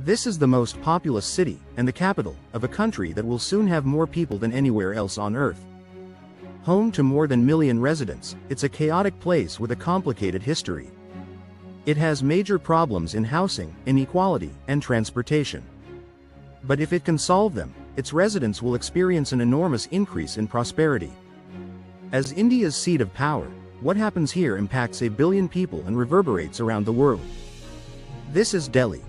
This is the most populous city, and the capital, of a country that will soon have more people than anywhere else on Earth. Home to more than a million residents, it's a chaotic place with a complicated history. It has major problems in housing, inequality, and transportation. But if it can solve them, its residents will experience an enormous increase in prosperity. As India's seat of power, what happens here impacts a billion people and reverberates around the world. This is Delhi,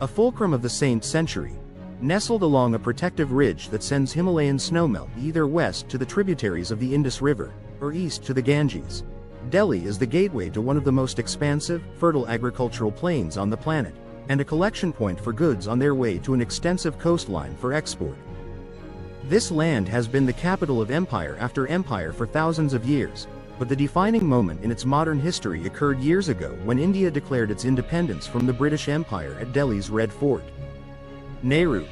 a fulcrum of the 16th century, nestled along a protective ridge that sends Himalayan snowmelt either west to the tributaries of the Indus River, or east to the Ganges. Delhi is the gateway to one of the most expansive, fertile agricultural plains on the planet, and a collection point for goods on their way to an extensive coastline for export. This land has been the capital of empire after empire for thousands of years, but the defining moment in its modern history occurred years ago when India declared its independence from the British Empire at Delhi's Red Fort. Nehru.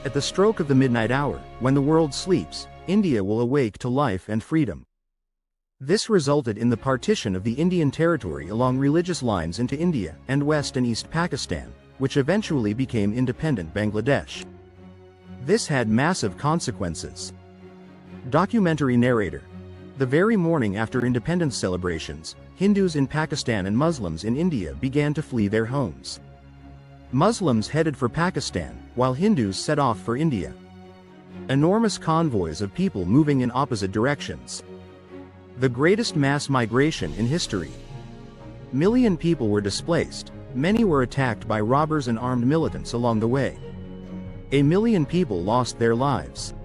At the stroke of the midnight hour, when the world sleeps, India will awake to life and freedom. This resulted in the partition of the Indian territory along religious lines into India and West and East Pakistan, which eventually became independent Bangladesh. This had massive consequences. Documentary narrator. The very morning after independence celebrations, Hindus in Pakistan and Muslims in India began to flee their homes. Muslims headed for Pakistan, while Hindus set off for India. Enormous convoys of people moving in opposite directions. The greatest mass migration in history. Million people were displaced, many were attacked by robbers and armed militants along the way. A million people lost their lives.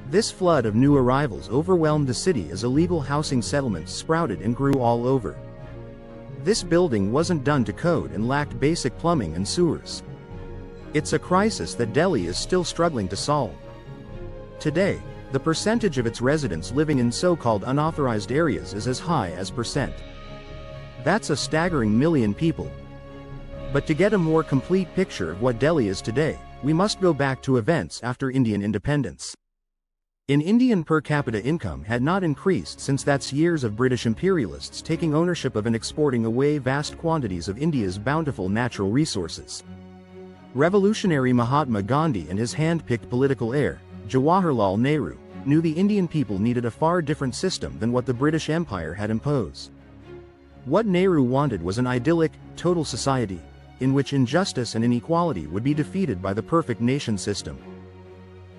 This flood of new arrivals overwhelmed the city as illegal housing settlements sprouted and grew all over. This building wasn't done to code and lacked basic plumbing and sewers. It's a crisis that Delhi is still struggling to solve. Today, the percentage of its residents living in so-called unauthorized areas is as high as %. That's a staggering million people. But to get a more complete picture of what Delhi is today, we must go back to events after Indian independence. Indian per capita income had not increased since that's years of British imperialists taking ownership of and exporting away vast quantities of India's bountiful natural resources. Revolutionary Mahatma Gandhi and his hand-picked political heir, Jawaharlal Nehru, knew the Indian people needed a far different system than what the British Empire had imposed. What Nehru wanted was an idyllic, total society, in which injustice and inequality would be defeated by the perfect nation system.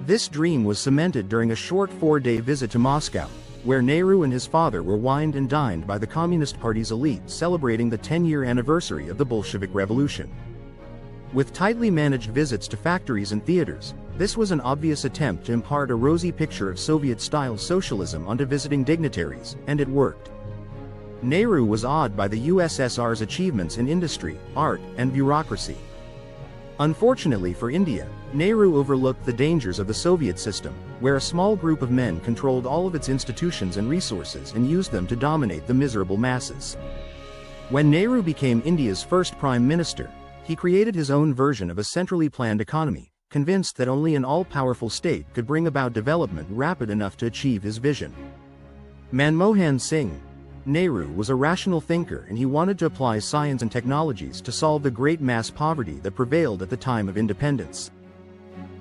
This dream was cemented during a short 4-day visit to Moscow, where Nehru and his father were wined and dined by the Communist Party's elite celebrating the 10-year anniversary of the Bolshevik Revolution. With tightly managed visits to factories and theaters, this was an obvious attempt to impart a rosy picture of Soviet-style socialism onto visiting dignitaries, and it worked. Nehru was awed by the USSR's achievements in industry, art, and bureaucracy. Unfortunately for India, Nehru overlooked the dangers of the Soviet system, where a small group of men controlled all of its institutions and resources and used them to dominate the miserable masses. When Nehru became India's first prime minister, he created his own version of a centrally planned economy, convinced that only an all-powerful state could bring about development rapid enough to achieve his vision. Manmohan Singh. Nehru was a rational thinker and he wanted to apply science and technologies to solve the great mass poverty that prevailed at the time of independence.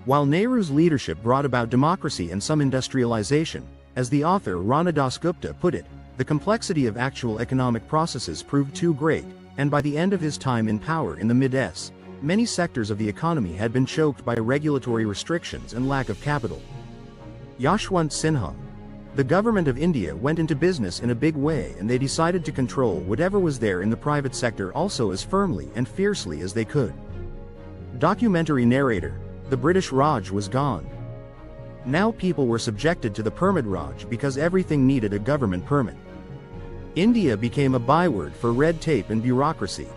While Nehru's leadership brought about democracy and some industrialization, as the author Rana Dasgupta put it, the complexity of actual economic processes proved too great, and by the end of his time in power in the mid-s, many sectors of the economy had been choked by regulatory restrictions and lack of capital. Yashwant Sinha. The government of India went into business in a big way and they decided to control whatever was there in the private sector also as firmly and fiercely as they could. Documentary narrator. The British Raj was gone. Now people were subjected to the permit Raj because everything needed a government permit. India became a byword for red tape and bureaucracy.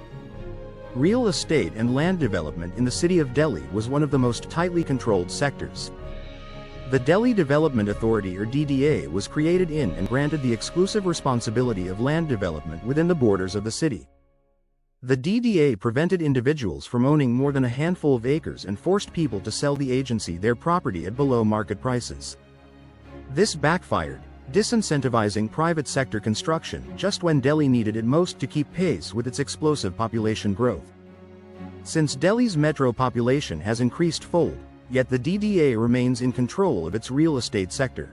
Real estate and land development in the city of Delhi was one of the most tightly controlled sectors. The Delhi Development Authority or DDA was created in and granted the exclusive responsibility of land development within the borders of the city. The DDA prevented individuals from owning more than a handful of acres and forced people to sell the agency their property at below market prices. This backfired, disincentivizing private sector construction just when Delhi needed it most to keep pace with its explosive population growth. Since Delhi's metro population has increased fold, yet the DDA remains in control of its real estate sector.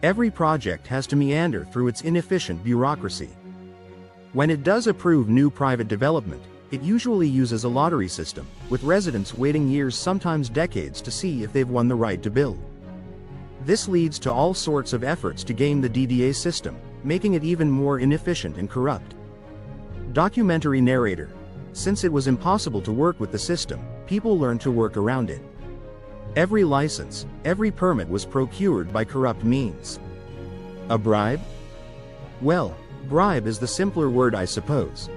Every project has to meander through its inefficient bureaucracy. When it does approve new private development, it usually uses a lottery system, with residents waiting years, sometimes decades, to see if they've won the right to build. This leads to all sorts of efforts to game the DDA system, making it even more inefficient and corrupt. Documentary narrator. Since it was impossible to work with the system, people learned to work around it. Every license, every permit was procured by corrupt means. A bribe? Well, bribe is the simpler word, I suppose.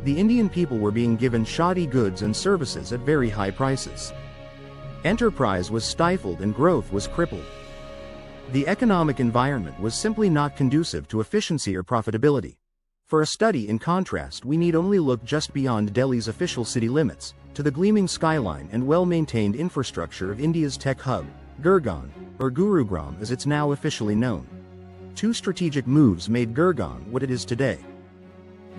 The Indian people were being given shoddy goods and services at very high prices. Enterprise was stifled and growth was crippled. The economic environment was simply not conducive to efficiency or profitability. For a study in contrast, we need only look just beyond Delhi's official city limits, to the gleaming skyline and well-maintained infrastructure of India's tech hub, Gurgaon, or Gurugram as it's now officially known. Two strategic moves made Gurgaon what it is today.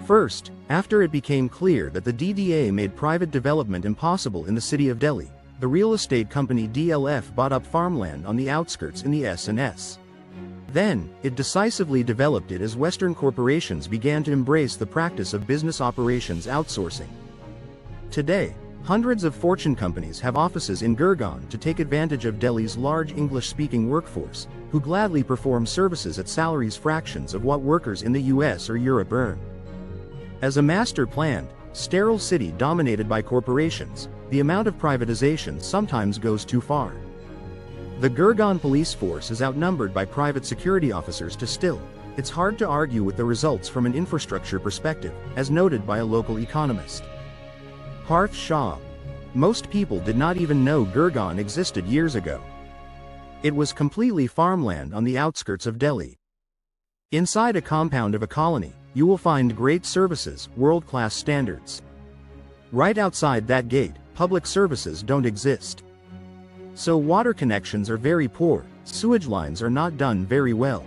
First, after it became clear that the DDA made private development impossible in the city of Delhi, the real estate company DLF bought up farmland on the outskirts in the S&S. Then, it decisively developed it as Western corporations began to embrace the practice of business operations outsourcing. Today, hundreds of fortune companies have offices in Gurgaon to take advantage of Delhi's large English-speaking workforce, who gladly perform services at salaries fractions of what workers in the US or Europe earn. As a master-planned, sterile city dominated by corporations, the amount of privatization sometimes goes too far. The Gurgaon police force is outnumbered by private security officers to still. It's hard to argue with the results from an infrastructure perspective, as noted by a local economist. Parth Shah. Most people did not even know Gurgaon existed years ago. It was completely farmland on the outskirts of Delhi. Inside a compound of a colony, you will find great services, world-class standards. Right outside that gate, public services don't exist. So water connections are very poor, sewage lines are not done very well.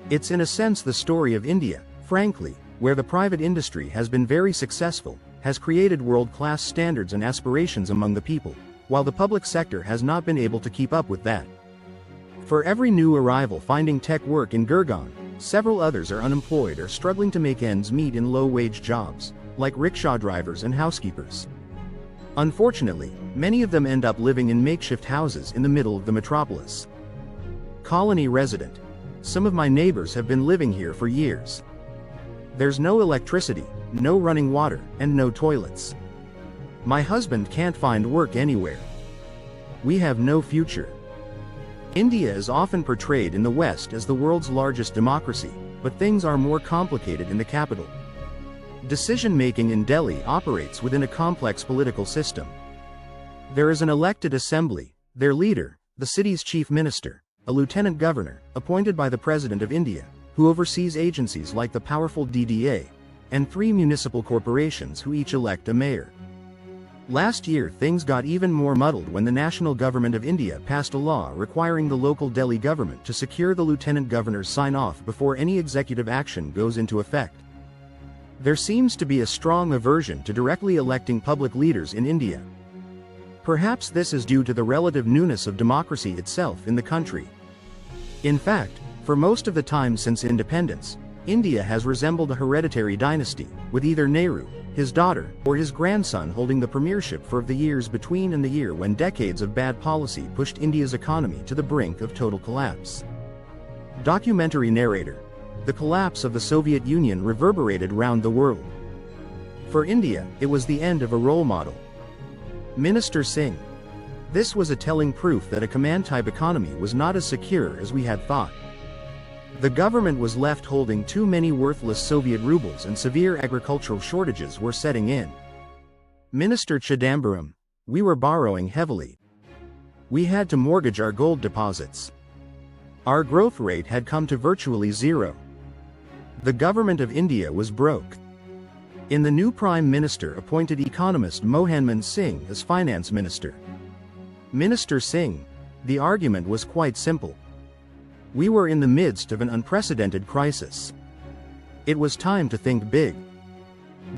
It's in a sense the story of India, frankly, where the private industry has been very successful, has created world-class standards and aspirations among the people, while the public sector has not been able to keep up with that. For every new arrival finding tech work in Gurgaon, several others are unemployed or struggling to make ends meet in low-wage jobs, like rickshaw drivers and housekeepers. Unfortunately, many of them end up living in makeshift houses in the middle of the metropolis. Colony resident. Some of my neighbors have been living here for years. There's no electricity, no running water, and no toilets. My husband can't find work anywhere. We have no future. India is often portrayed in the West as the world's largest democracy, but things are more complicated in the capital. Decision-making in Delhi operates within a complex political system. There is an elected assembly, their leader, the city's chief minister, a lieutenant governor, appointed by the President of India, who oversees agencies like the powerful DDA, and 3 municipal corporations who each elect a mayor. Last year things got even more muddled when the national government of India passed a law requiring the local Delhi government to secure the lieutenant governor's sign-off before any executive action goes into effect. There seems to be a strong aversion to directly electing public leaders in India. Perhaps this is due to the relative newness of democracy itself in the country. In fact, for most of the time since independence, India has resembled a hereditary dynasty, with either Nehru, his daughter, or his grandson holding the premiership for the years between and the year when decades of bad policy pushed India's economy to the brink of total collapse. Documentary narrator. The collapse of the Soviet Union reverberated round the world. For India, it was the end of a role model. Minister Singh. This was a telling proof that a command-type economy was not as secure as we had thought. The government was left holding too many worthless Soviet rubles and severe agricultural shortages were setting in. Minister Chidambaram. We were borrowing heavily. We had to mortgage our gold deposits. Our growth rate had come to virtually zero. The government of India was broke. In the new Prime Minister appointed economist Manmohan Singh as Finance Minister. Minister Singh. The argument was quite simple. We were in the midst of an unprecedented crisis. It was time to think big.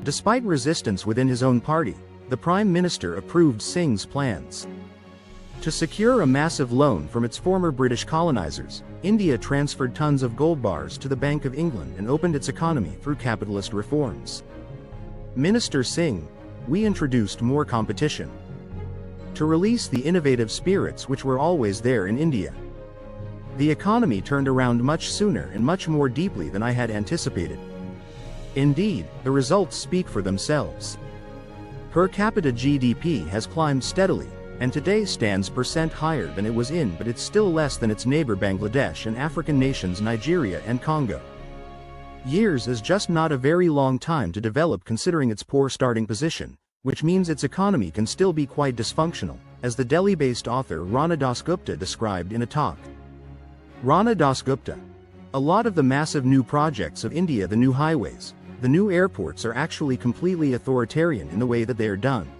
Despite resistance within his own party, the Prime Minister approved Singh's plans. To secure a massive loan from its former British colonizers, India transferred tons of gold bars to the Bank of England and opened its economy through capitalist reforms. Minister Singh, we introduced more competition. To release the innovative spirits which were always there in India. The economy turned around much sooner and much more deeply than I had anticipated. Indeed, the results speak for themselves. Per capita GDP has climbed steadily, and today stands % higher than it was in, but it's still less than its neighbor Bangladesh and African nations Nigeria and Congo. Years is just not a very long time to develop considering its poor starting position, which means its economy can still be quite dysfunctional, as the Delhi-based author Rana Dasgupta described in a talk. Rana Dasgupta. A lot of the massive new projects of India, the new highways, the new airports, are actually completely authoritarian in the way that they are done.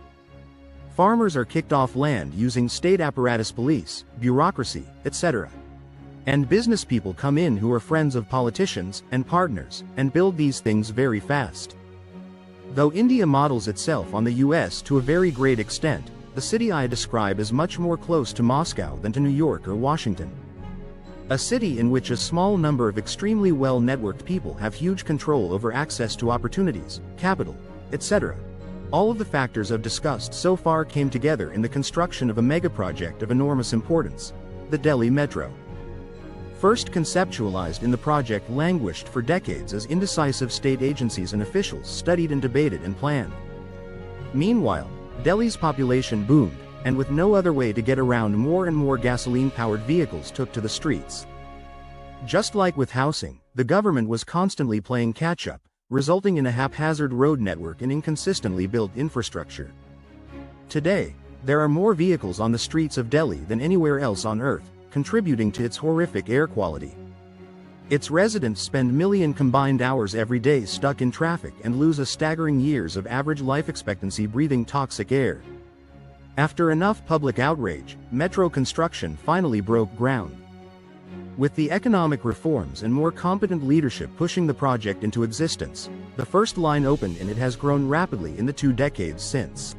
Farmers are kicked off land using state apparatus, police, bureaucracy, etc. And business people come in who are friends of politicians and partners, and build these things very fast. Though India models itself on the US to a very great extent, the city I describe is much more close to Moscow than to New York or Washington. A city in which a small number of extremely well-networked people have huge control over access to opportunities, capital, etc. All of the factors I've discussed so far came together in the construction of a megaproject of enormous importance, the Delhi Metro. First conceptualized in the project languished for decades as indecisive state agencies and officials studied and debated and planned. Meanwhile, Delhi's population boomed, and with no other way to get around, more and more gasoline-powered vehicles took to the streets. Just like with housing, the government was constantly playing catch-up, resulting in a haphazard road network and inconsistently built infrastructure. Today, there are more vehicles on the streets of Delhi than anywhere else on Earth, contributing to its horrific air quality. Its residents spend million combined hours every day stuck in traffic and lose a staggering years of average life expectancy breathing toxic air. After enough public outrage, metro construction finally broke ground. With the economic reforms and more competent leadership pushing the project into existence, the first line opened and it has grown rapidly in the 2 decades since.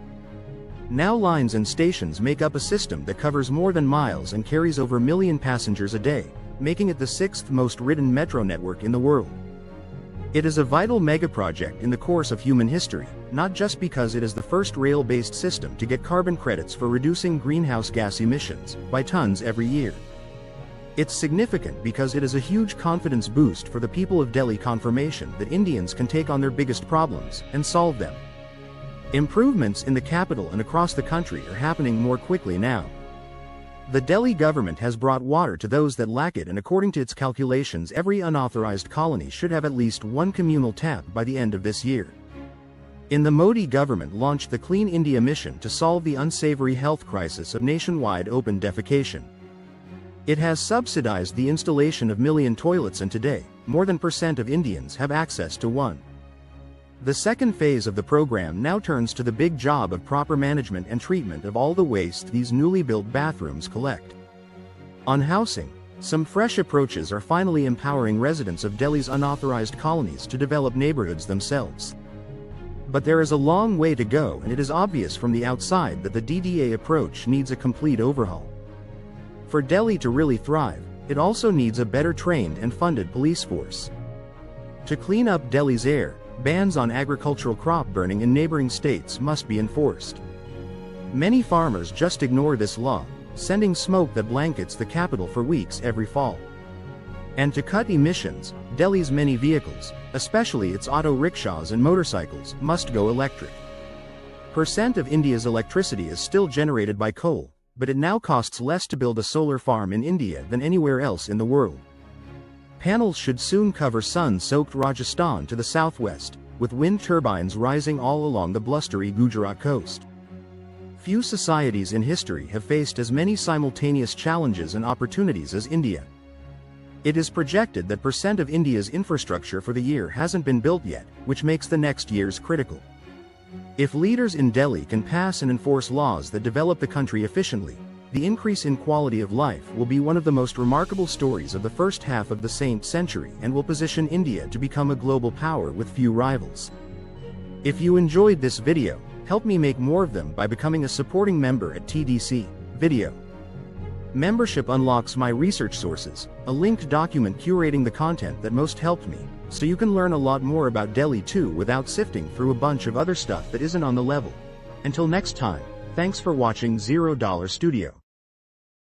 Now lines and stations make up a system that covers more than miles and carries over a million passengers a day, making it the 6th most ridden metro network in the world. It is a vital megaproject in the course of human history, not just because it is the first rail-based system to get carbon credits for reducing greenhouse gas emissions by tons every year. It's significant because it is a huge confidence boost for the people of Delhi, confirmation that Indians can take on their biggest problems and solve them. Improvements in the capital and across the country are happening more quickly now. The Delhi government has brought water to those that lack it, and according to its calculations, every unauthorized colony should have at least one communal tap by the end of this year. The Modi government launched the Clean India mission to solve the unsavory health crisis of nationwide open defecation. It has subsidized the installation of million toilets, and today, more than % of Indians have access to one. The second phase of the program now turns to the big job of proper management and treatment of all the waste these newly built bathrooms collect. On housing, some fresh approaches are finally empowering residents of Delhi's unauthorized colonies to develop neighborhoods themselves. But there is a long way to go, and it is obvious from the outside that the DDA approach needs a complete overhaul. For Delhi to really thrive, it also needs a better trained and funded police force. To clean up Delhi's air, bans on agricultural crop burning in neighboring states must be enforced. Many farmers just ignore this law, sending smoke that blankets the capital for weeks every fall. And to cut emissions, Delhi's many vehicles, especially its auto rickshaws and motorcycles, must go electric. % of India's electricity is still generated by coal, but it now costs less to build a solar farm in India than anywhere else in the world. Panels should soon cover sun-soaked Rajasthan to the southwest, with wind turbines rising all along the blustery Gujarat coast. Few societies in history have faced as many simultaneous challenges and opportunities as India. It is projected that % of India's infrastructure for the year hasn't been built yet, which makes the next years critical. If leaders in Delhi can pass and enforce laws that develop the country efficiently, the increase in quality of life will be one of the most remarkable stories of the first half of the century and will position India to become a global power with few rivals. If you enjoyed this video, Help me make more of them by becoming a supporting member at TDC Video. Membership unlocks my research sources, a linked document curating the content that most helped me, so you can learn a lot more about Delhi too without sifting through a bunch of other stuff that isn't on the level. Until next time, thanks for watching $0 Studio.